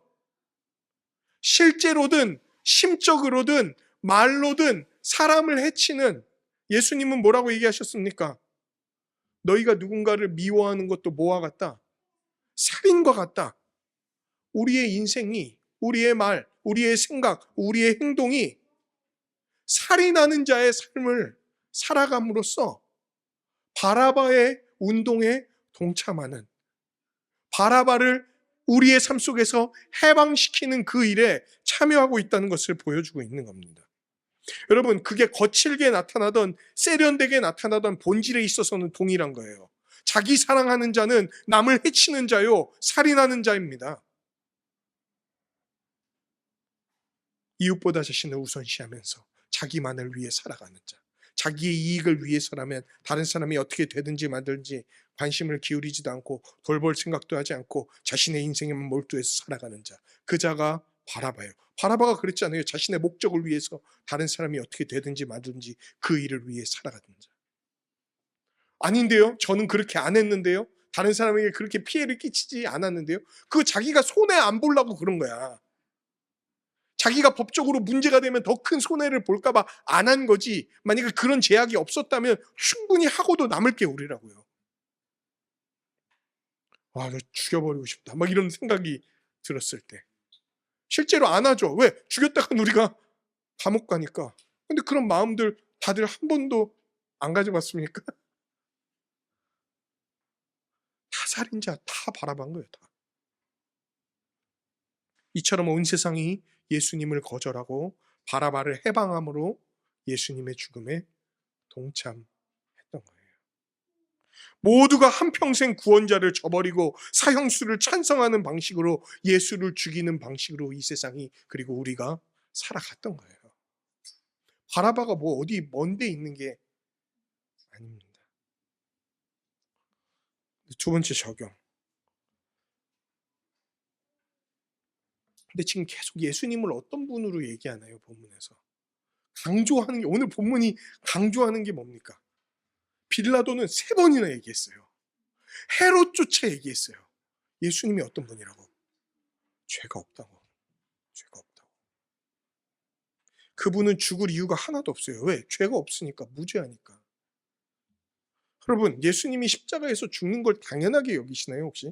실제로든 심적으로든 말로든 사람을 해치는, 예수님은 뭐라고 얘기하셨습니까? 너희가 누군가를 미워하는 것도 뭐와 같다? 살인과 같다. 우리의 인생이, 우리의 말, 우리의 생각, 우리의 행동이 살인하는 자의 삶을 살아감으로써 바라바의 운동에 동참하는, 바라바를 우리의 삶 속에서 해방시키는 그 일에 참여하고 있다는 것을 보여주고 있는 겁니다. 여러분, 그게 거칠게 나타나던 세련되게 나타나던 본질에 있어서는 동일한 거예요. 자기 사랑하는 자는 남을 해치는 자요, 살인하는 자입니다. 이웃보다 자신을 우선시하면서 자기만을 위해 살아가는 자, 자기의 이익을 위해서라면 다른 사람이 어떻게 되든지 만들든지 관심을 기울이지도 않고 돌볼 생각도 하지 않고 자신의 인생에만 몰두해서 살아가는 자, 그 자가 바라바예요. 바라바가 그랬잖아요. 자신의 목적을 위해서 다른 사람이 어떻게 되든지 만들든지 그 일을 위해 살아가는 자. 아닌데요? 저는 그렇게 안 했는데요? 다른 사람에게 그렇게 피해를 끼치지 않았는데요? 그 자기가 손해 안 보려고 그런 거야. 자기가 법적으로 문제가 되면 더 큰 손해를 볼까봐 안 한 거지, 만약에 그런 제약이 없었다면 충분히 하고도 남을 게 우리라고요. 와, 너 죽여버리고 싶다, 막 이런 생각이 들었을 때 실제로 안 하죠. 왜? 죽였다간 우리가 감옥 가니까. 근데 그런 마음들 다들 한 번도 안 가져봤습니까? 다 살인자, 다 바라본 거예요. 다. 이처럼 온 세상이 예수님을 거절하고 바라바를 해방함으로 예수님의 죽음에 동참했던 거예요. 모두가 한평생 구원자를 저버리고 사형수를 찬성하는 방식으로, 예수를 죽이는 방식으로 이 세상이, 그리고 우리가 살아갔던 거예요. 바라바가 뭐 어디 먼데 있는 게 아닙니다. 두 번째 적용. 근데 지금 계속 예수님을 어떤 분으로 얘기하나요? 본문에서 강조하는 게, 오늘 본문이 강조하는 게 뭡니까? 빌라도는 3번이나 얘기했어요. 헤롯조차 얘기했어요. 예수님이 어떤 분이라고? 죄가 없다고. 죄가 없다고. 그분은 죽을 이유가 하나도 없어요. 왜? 죄가 없으니까, 무죄하니까. 여러분, 예수님이 십자가에서 죽는 걸 당연하게 여기시나요, 혹시?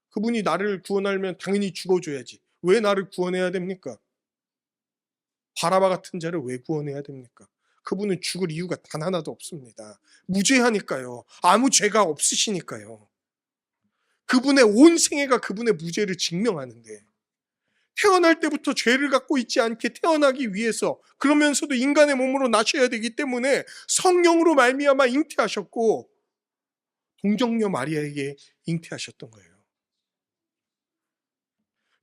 그분이 나를 구원하려면 당연히 죽어줘야지. 왜 나를 구원해야 됩니까? 바라바 같은 자를 왜 구원해야 됩니까? 그분은 죽을 이유가 단 하나도 없습니다. 무죄하니까요. 아무 죄가 없으시니까요. 그분의 온 생애가 그분의 무죄를 증명하는데, 태어날 때부터 죄를 갖고 있지 않게 태어나기 위해서, 그러면서도 인간의 몸으로 나셔야 되기 때문에 성령으로 말미암아 잉태하셨고 동정녀 마리아에게 잉태하셨던 거예요.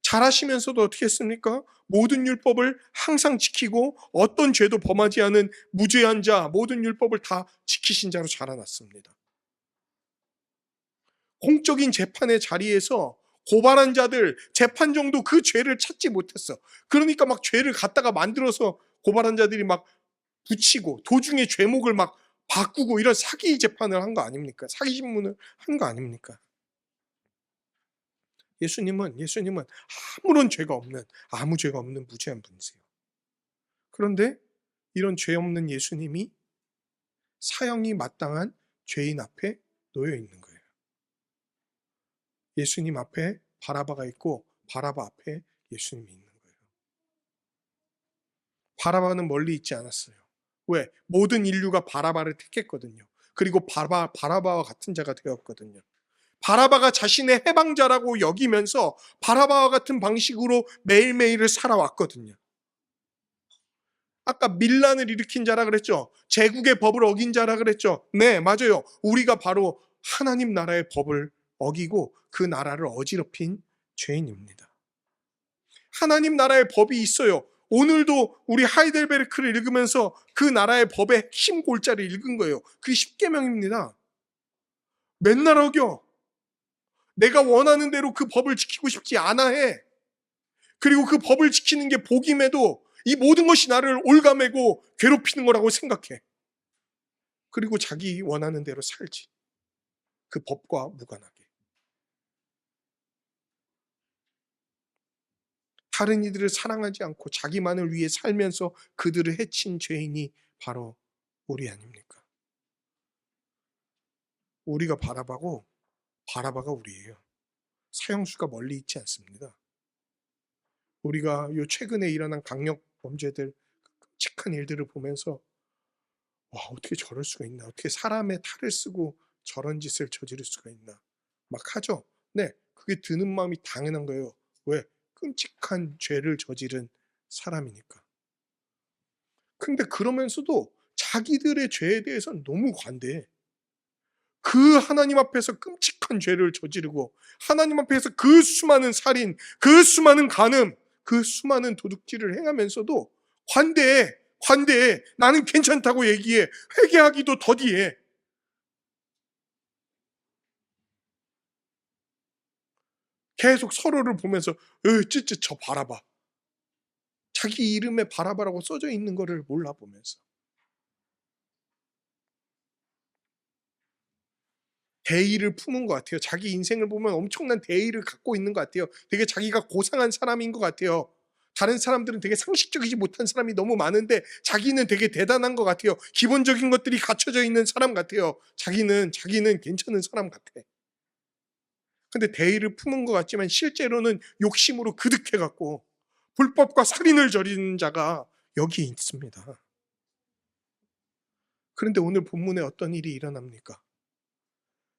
잘하시면서도 어떻게 했습니까? 모든 율법을 항상 지키고 어떤 죄도 범하지 않은 무죄한 자, 모든 율법을 다 지키신 자로 자라났습니다. 공적인 재판의 자리에서 고발한 자들 재판 정도 그 죄를 찾지 못했어. 그러니까 막 죄를 갖다가 만들어서 고발한 자들이 막 붙이고 도중에 죄목을 막 바꾸고 이런 사기 재판을 한 거 아닙니까? 사기 신문을 한 거 아닙니까? 예수님은 아무런 죄가 없는, 아무 죄가 없는 무죄한 분이세요. 그런데 이런 죄 없는 예수님이 사형이 마땅한 죄인 앞에 놓여 있는 거예요. 예수님 앞에 바라바가 있고 바라바 앞에 예수님이 있는 거예요. 바라바는 멀리 있지 않았어요. 왜? 모든 인류가 바라바를 택했거든요. 그리고 바라바와 같은 자가 되었거든요. 바라바가 자신의 해방자라고 여기면서 바라바와 같은 방식으로 매일매일을 살아왔거든요. 아까 밀란을 일으킨 자라 그랬죠. 제국의 법을 어긴 자라 그랬죠. 네, 맞아요. 우리가 바로 하나님 나라의 법을 어기고 그 나라를 어지럽힌 죄인입니다. 하나님 나라의 법이 있어요. 오늘도 우리 하이델베르크를 읽으면서 그 나라의 법의 핵심 골자를 읽은 거예요. 그게 십계명입니다. 맨날 어겨. 내가 원하는 대로 그 법을 지키고 싶지 않아 해. 그리고 그 법을 지키는 게 복임에도 이 모든 것이 나를 올가매고 괴롭히는 거라고 생각해. 그리고 자기 원하는 대로 살지. 그 법과 무관하게. 다른 이들을 사랑하지 않고 자기만을 위해 살면서 그들을 해친 죄인이 바로 우리 아닙니까? 우리가 바라바고 바라바가 우리예요. 사형수가 멀리 있지 않습니다. 우리가 요 최근에 일어난 강력 범죄들, 끔찍한 일들을 보면서 와, 어떻게 저럴 수가 있나? 어떻게 사람의 탈을 쓰고 저런 짓을 저지를 수가 있나? 막 하죠. 네, 그게 드는 마음이 당연한 거예요. 왜? 끔찍한 죄를 저지른 사람이니까. 근데 그러면서도 자기들의 죄에 대해서는 너무 관대해. 그 하나님 앞에서 끔찍한 죄를 저지르고 하나님 앞에서 그 수많은 살인, 그 수많은 간음, 그 수많은 도둑질을 행하면서도 관대해. 관대해. 나는 괜찮다고 얘기해. 회개하기도 더디해. 계속 서로를 보면서 찌찌 저 바라봐. 자기 이름에 바라바라고 써져 있는 거를 몰라보면서. 대의를 품은 것 같아요. 자기 인생을 보면 엄청난 대의를 갖고 있는 것 같아요. 되게 자기가 고상한 사람인 것 같아요. 다른 사람들은 되게 상식적이지 못한 사람이 너무 많은데 자기는 되게 대단한 것 같아요. 기본적인 것들이 갖춰져 있는 사람 같아요. 자기는 괜찮은 사람 같아. 근데 대의를 품은 것 같지만 실제로는 욕심으로 그득해갖고 불법과 살인을 저지른 자가 여기 있습니다. 그런데 오늘 본문에 어떤 일이 일어납니까?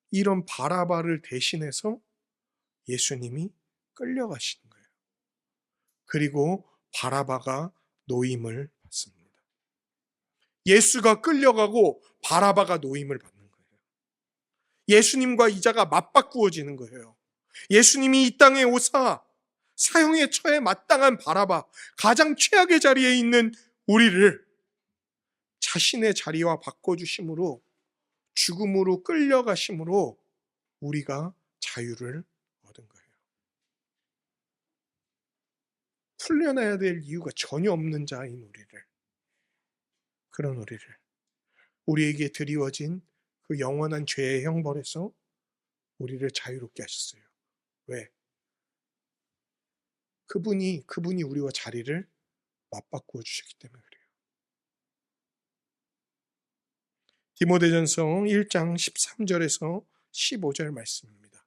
이런 바라바를 대신해서 예수님이 끌려가시는 거예요. 그리고 바라바가 노임을 받습니다. 예수가 끌려가고 바라바가 노임을 받는 거예요. 예수님과 이자가 맞바꾸어지는 거예요. 예수님이 이 땅에 오사 사형에 처해 마땅한 바라바, 가장 최악의 자리에 있는 우리를 자신의 자리와 바꿔주심으로, 죽음으로 끌려가심으로 우리가 자유를 얻은 거예요. 풀려나야 될 이유가 전혀 없는 자인 우리를 그런 우리에게 드리워진 그 영원한 죄의 형벌에서 우리를 자유롭게 하셨어요. 왜? 그분이 우리와 자리를 맞바꾸어 주셨기 때문에 그래요. 디모데전서 1장 13절에서 15절 말씀입니다.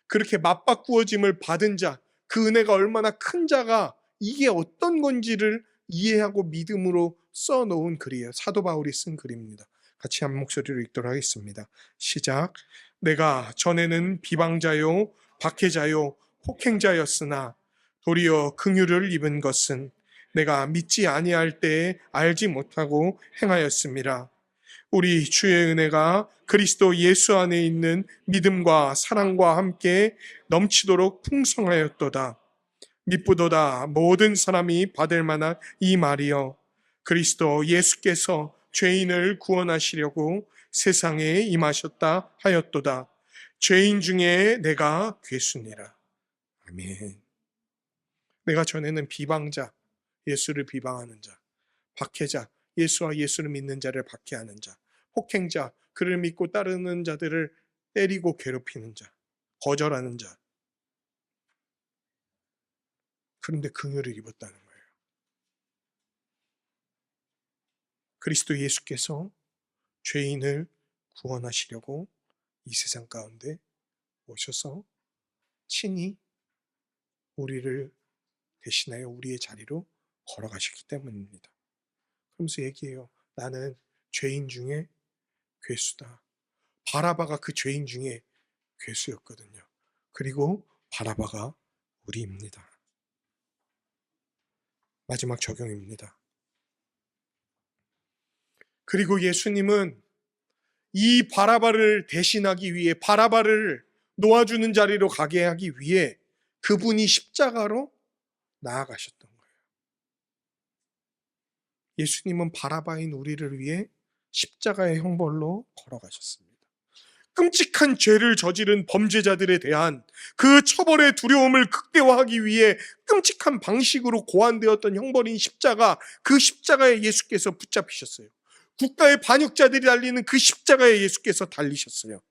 그렇게 맞바꾸어짐을 받은 자, 그 은혜가 얼마나 큰 자가 이게 어떤 건지를 이해하고 믿음으로 써놓은 글이에요. 사도 바울이 쓴 글입니다. 같이 한 목소리로 읽도록 하겠습니다. 시작. 내가 전에는 비방자요, 박해자요, 폭행자였으나 도리어 긍휼을 입은 것은 내가 믿지 아니할 때에 알지 못하고 행하였음이라. 우리 주의 은혜가 그리스도 예수 안에 있는 믿음과 사랑과 함께 넘치도록 풍성하였도다. 미쁘도다 모든 사람이 받을 만한 이 말이여. 그리스도 예수께서 죄인을 구원하시려고 세상에 임하셨다 하였도다. 죄인 중에 내가 괴수니라. 아멘. 내가 전에는 비방자, 예수를 비방하는 자, 박해자, 예수와 예수를 믿는 자를 박해하는 자, 폭행자, 그를 믿고 따르는 자들을 때리고 괴롭히는 자, 거절하는 자. 그런데 긍휼을 입었다는 거예요. 그리스도 예수께서 죄인을 구원하시려고 이 세상 가운데 오셔서 친히 우리를 대신하여 우리의 자리로 걸어가셨기 때문입니다. 그러면서 얘기해요. 나는 죄인 중에 괴수다. 바라바가 그 죄인 중에 괴수였거든요. 그리고 바라바가 우리입니다. 마지막 적용입니다. 그리고 예수님은 이 바라바를 대신하기 위해, 바라바를 놓아주는 자리로 가게 하기 위해 그분이 십자가로 나아가셨던 거예요. 예수님은 바라바인 우리를 위해 십자가의 형벌로 걸어가셨습니다. 끔찍한 죄를 저지른 범죄자들에 대한 그 처벌의 두려움을 극대화하기 위해 끔찍한 방식으로 고안되었던 형벌인 십자가, 그 십자가에 예수께서 붙잡히셨어요. 국가의 반역자들이 달리는 그 십자가에 예수께서 달리셨어요.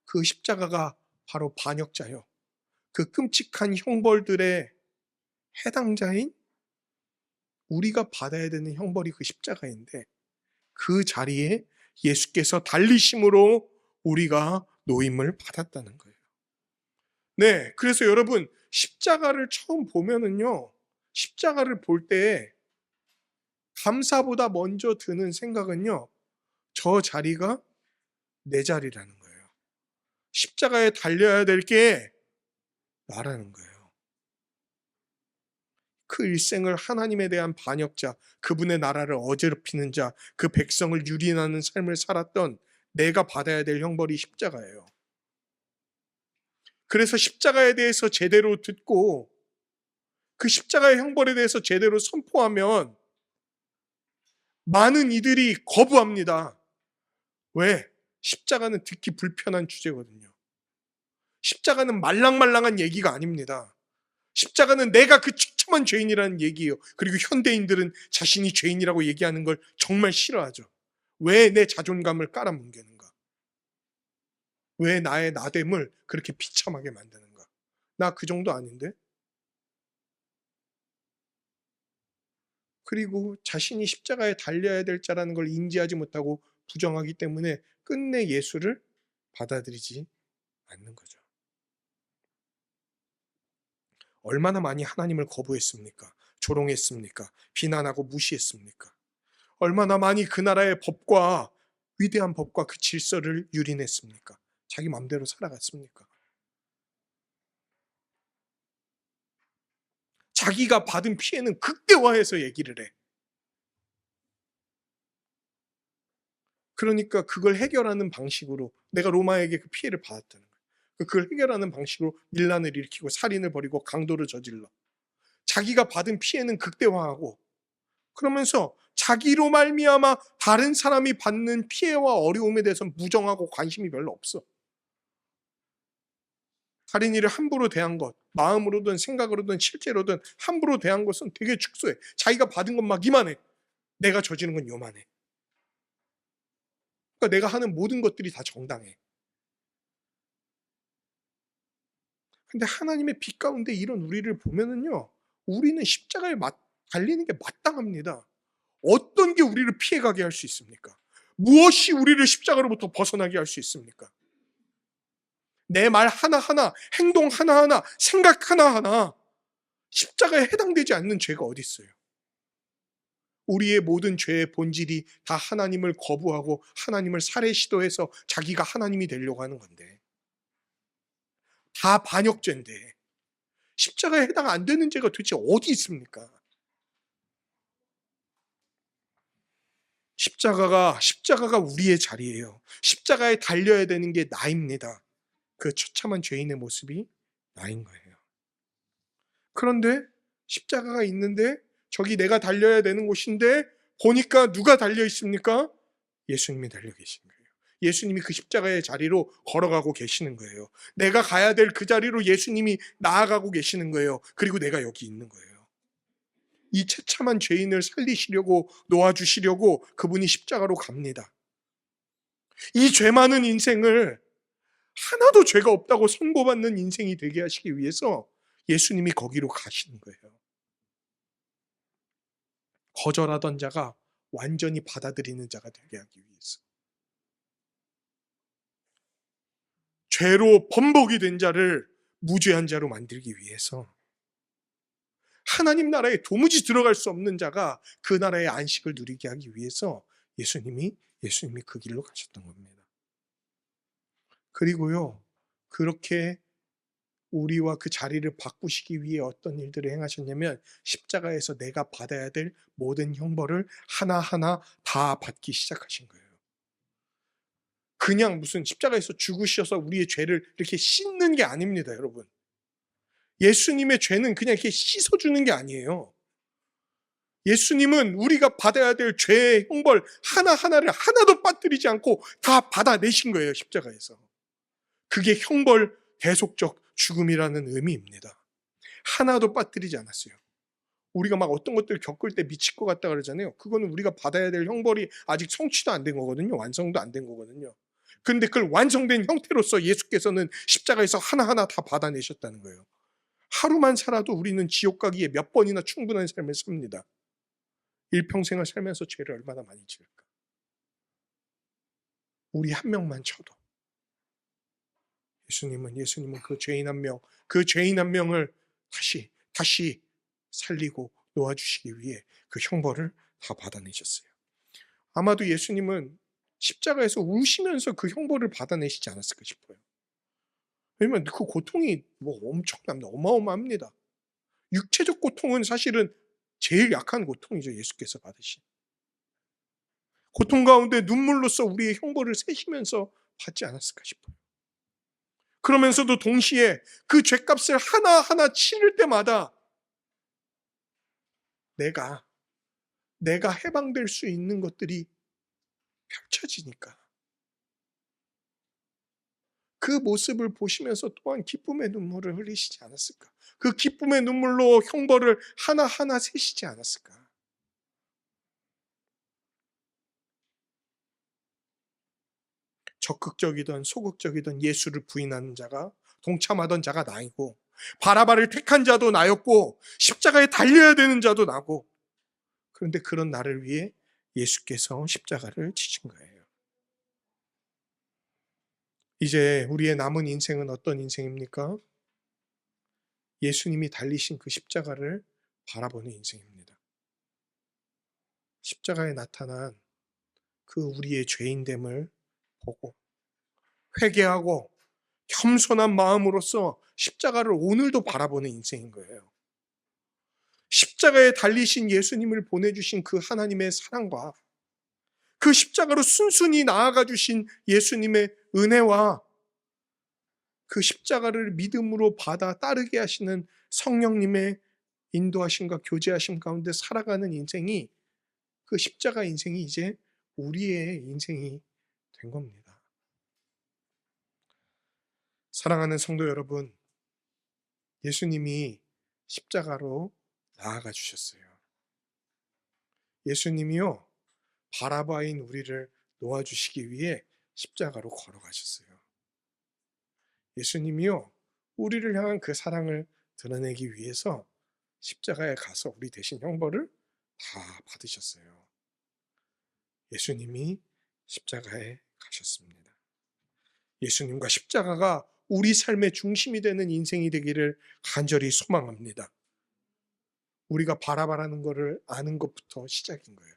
그 십자가가 바로 반역자요. 그 끔찍한 형벌들의 해당자인 우리가 받아야 되는 형벌이 그 십자가인데, 그 자리에 예수께서 달리심으로 우리가 노임을 받았다는 거예요. 네, 그래서 여러분, 십자가를 처음 보면은요, 십자가를 볼 때 감사보다 먼저 드는 생각은요, 저 자리가 내 자리라는 거예요. 십자가에 달려야 될 게 나라는 거예요. 그 일생을 하나님에 대한 반역자, 그분의 나라를 어지럽히는 자, 그 백성을 유린하는 삶을 살았던 내가 받아야 될 형벌이 십자가예요. 그래서 십자가에 대해서 제대로 듣고 그 십자가의 형벌에 대해서 제대로 선포하면 많은 이들이 거부합니다. 왜? 십자가는 듣기 불편한 주제거든요. 십자가는 말랑말랑한 얘기가 아닙니다. 십자가는 내가 그 처참한 죄인이라는 얘기예요. 그리고 현대인들은 자신이 죄인이라고 얘기하는 걸 정말 싫어하죠. 왜 내 자존감을 깔아뭉개는가? 왜 나의 나됨을 그렇게 비참하게 만드는가? 나 그 정도 아닌데? 그리고 자신이 십자가에 달려야 될 자라는 걸 인지하지 못하고 부정하기 때문에 끝내 예수를 받아들이지 않는 거죠. 얼마나 많이 하나님을 거부했습니까? 조롱했습니까? 비난하고 무시했습니까? 얼마나 많이 그 나라의 법과, 위대한 법과 그 질서를 유린했습니까? 자기 마음대로 살아갔습니까? 자기가 받은 피해는 극대화해서 얘기를 해. 그러니까 그걸 해결하는 방식으로, 내가 로마에게 그 피해를 받았다는 거예요. 그걸 해결하는 방식으로 밀란을 일으키고 살인을 벌이고 강도를 저질러. 자기가 받은 피해는 극대화하고, 그러면서 자기로 말미암아 다른 사람이 받는 피해와 어려움에 대해서는 무정하고 관심이 별로 없어. 다른 일을 함부로 대한 것, 마음으로든 생각으로든 실제로든 함부로 대한 것은 되게 축소해. 자기가 받은 건 막 이만해. 내가 저지른 건 요만해. 그러니까 내가 하는 모든 것들이 다 정당해. 근데 하나님의 빛 가운데 이런 우리를 보면은요, 우리는 십자가에 달리는 게 마땅합니다. 어떤 게 우리를 피해가게 할 수 있습니까? 무엇이 우리를 십자가로부터 벗어나게 할 수 있습니까? 내 말 하나하나, 행동 하나하나, 생각 하나하나 십자가에 해당되지 않는 죄가 어디 있어요? 우리의 모든 죄의 본질이 다 하나님을 거부하고 하나님을 살해 시도해서 자기가 하나님이 되려고 하는 건데, 다 반역죄인데 십자가에 해당 안 되는 죄가 도대체 어디 있습니까? 십자가가 우리의 자리예요. 십자가에 달려야 되는 게 나입니다. 그 처참한 죄인의 모습이 나인 거예요. 그런데 십자가가 있는데 저기 내가 달려야 되는 곳인데 보니까 누가 달려 있습니까? 예수님이 달려 계신 거예요. 예수님이 그 십자가의 자리로 걸어가고 계시는 거예요. 내가 가야 될 그 자리로 예수님이 나아가고 계시는 거예요. 그리고 내가 여기 있는 거예요. 이 처참한 죄인을 살리시려고, 놓아주시려고 그분이 십자가로 갑니다. 이 죄 많은 인생을 하나도 죄가 없다고 선고받는 인생이 되게 하시기 위해서 예수님이 거기로 가시는 거예요. 거절하던 자가 완전히 받아들이는 자가 되게 하기 위해서. 죄로 번복이 된 자를 무죄한 자로 만들기 위해서. 하나님 나라에 도무지 들어갈 수 없는 자가 그 나라의 안식을 누리게 하기 위해서 예수님이 그 길로 가셨던 겁니다. 그리고요, 그렇게 우리와 그 자리를 바꾸시기 위해 어떤 일들을 행하셨냐면 십자가에서 내가 받아야 될 모든 형벌을 하나하나 다 받기 시작하신 거예요. 그냥 무슨 십자가에서 죽으셔서 우리의 죄를 이렇게 씻는 게 아닙니다, 여러분. 예수님의 죄는 그냥 이렇게 씻어주는 게 아니에요. 예수님은 우리가 받아야 될 죄의 형벌 하나하나를 하나도 빠뜨리지 않고 다 받아내신 거예요, 십자가에서. 그게 형벌 대속적 죽음이라는 의미입니다. 하나도 빠뜨리지 않았어요. 우리가 막 어떤 것들 겪을 때 미칠 것 같다 그러잖아요. 그거는 우리가 받아야 될 형벌이 아직 성취도 안 된 거거든요. 완성도 안 된 거거든요. 그런데 그걸 완성된 형태로서 예수께서는 십자가에서 하나하나 다 받아내셨다는 거예요. 하루만 살아도 우리는 지옥 가기에 몇 번이나 충분한 삶을 삽니다. 일평생을 살면서 죄를 얼마나 많이 지을까. 우리 한 명만 쳐도 예수님은 그 죄인 한 명을 다시 살리고 놓아주시기 위해 그 형벌을 다 받아내셨어요. 아마도 예수님은 십자가에서 우시면서 그 형벌을 받아내시지 않았을까 싶어요. 왜냐면 그 고통이 엄청납니다. 어마어마합니다. 육체적 고통은 사실은 제일 약한 고통이죠. 예수께서 받으신. 고통 가운데 눈물로써 우리의 형벌을 세시면서 받지 않았을까 싶어요. 그러면서도 동시에 그 죄값을 하나하나 치를 때마다 내가 해방될 수 있는 것들이 펼쳐지니까 그 모습을 보시면서 또한 기쁨의 눈물을 흘리시지 않았을까? 그 기쁨의 눈물로 형벌을 하나하나 세시지 않았을까? 적극적이든 소극적이든 예수를 부인하는 자가, 동참하던 자가 나이고, 바라바를 택한 자도 나였고, 십자가에 달려야 되는 자도 나고, 그런데 그런 나를 위해 예수께서 십자가를 지신 거예요. 이제 우리의 남은 인생은 어떤 인생입니까? 예수님이 달리신 그 십자가를 바라보는 인생입니다. 십자가에 나타난 그 우리의 죄인됨을 보고 회개하고 겸손한 마음으로써 십자가를 오늘도 바라보는 인생인 거예요. 십자가에 달리신 예수님을 보내주신 그 하나님의 사랑과 그 십자가로 순순히 나아가 주신 예수님의 은혜와 그 십자가를 믿음으로 받아 따르게 하시는 성령님의 인도하심과 교제하심 가운데 살아가는 인생이, 그 십자가 인생이 이제 우리의 인생이 된 겁니다. 사랑하는 성도 여러분, 예수님이 십자가로 나아가 주셨어요. 예수님이요, 바라바인 우리를 놓아주시기 위해 십자가로 걸어가셨어요. 예수님이요, 우리를 향한 그 사랑을 드러내기 위해서 십자가에 가서 우리 대신 형벌을 다 받으셨어요. 예수님이 십자가에 가셨습니다. 예수님과 십자가가 우리 삶의 중심이 되는 인생이 되기를 간절히 소망합니다. 우리가 바라바라는 것을 아는 것부터 시작인 거예요.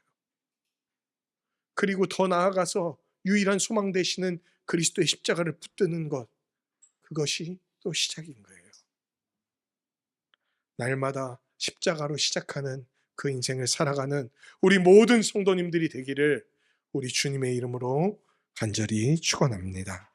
그리고 더 나아가서 유일한 소망 되시는 그리스도의 십자가를 붙드는 것, 그것이 또 시작인 거예요. 날마다 십자가로 시작하는 그 인생을 살아가는 우리 모든 성도님들이 되기를 우리 주님의 이름으로 간절히 축원합니다.